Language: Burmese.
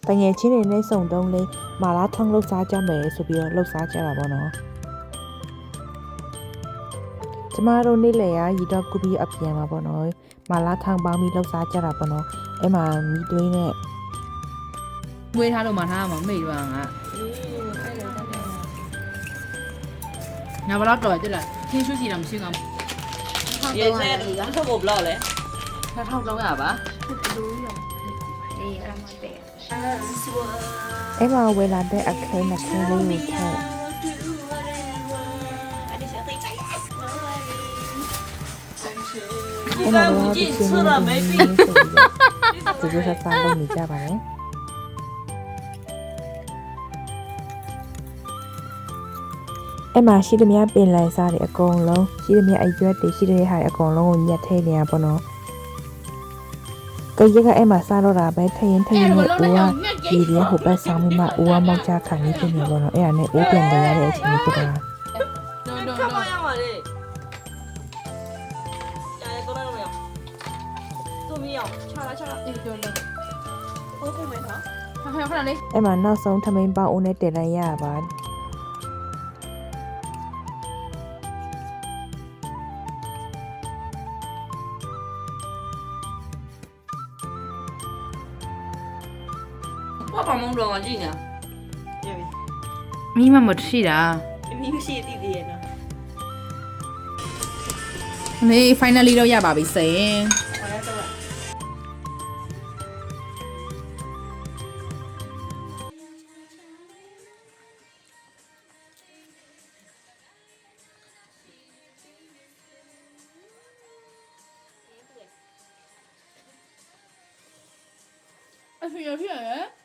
တငယ်ချင်းတွေနဲ့စုံတုံးလေးမာလာထောင်းလှုပ်ရှားကြမယ်ဆိုပြီးတော့လှုပ်ရှားကြတာပေါ့နော်ကျမတို့နေ့လည်ကရီတော့ကူပြီးအပြန်မှာပေါ့နော်မာလာထောင်းပေါင်းပြီးလှုပ်ရှားကြတာပေါ့နော်အဲ့မှာမီးသွေးနဲ့မွေးထားလို့မထားမှာမိတ်တော့ငါညာဘလောက်တော်ကြလားခင်းရွှေစီတာမရှိကောင်း ရေစဲထုတ်ဖို့ဘလောက်လဲ2300ပါအဲ့မှာဝယ်လာတဲ့အခင်းနှစ်ခင်းလေးကိုထည့်အဲ့မှာတော့ဒီချင်းလေးကိုစားလို့နေကြပါတယ်အဲ့မှာရှိသမျှပင်လယ်စားတွေအကုန်လုံးရှိသမျှအရွက်တွေရှိတဲ့ဟာတွေအကုန်လုံးကိုညက်ထဲနေရပါတော့ကြည့်ရအဲ့မှာစားတော့တာပဲထရင်နဲ့ဦးကဒီရဟိုဘက်ဆောင်မိမဦးကမောက်ချခံနေပြင်နေပါတော့အဲ့ဒါနဲ့ဦးပြန်ကြရတဲ့အချိန်ဖြစ်တာခက်ပါရပါလေရတယ်တော့လည်းမရသူမရချလာအေးတော်တော်ဟုတ်ပုံမယ်နော်ခဏလေး အဲ့မှာနောက်ဆုံးထမင်းပေါင်းဦးနဲ့တင်လိုက်ရပါဘာမှမလုပ်တော့ကြည့်နေမိမမရှိတာမိမရှိတည်တည်ရနော်မေ finally တော့ရပါပြီစင်အဖေရဖြစ်ရ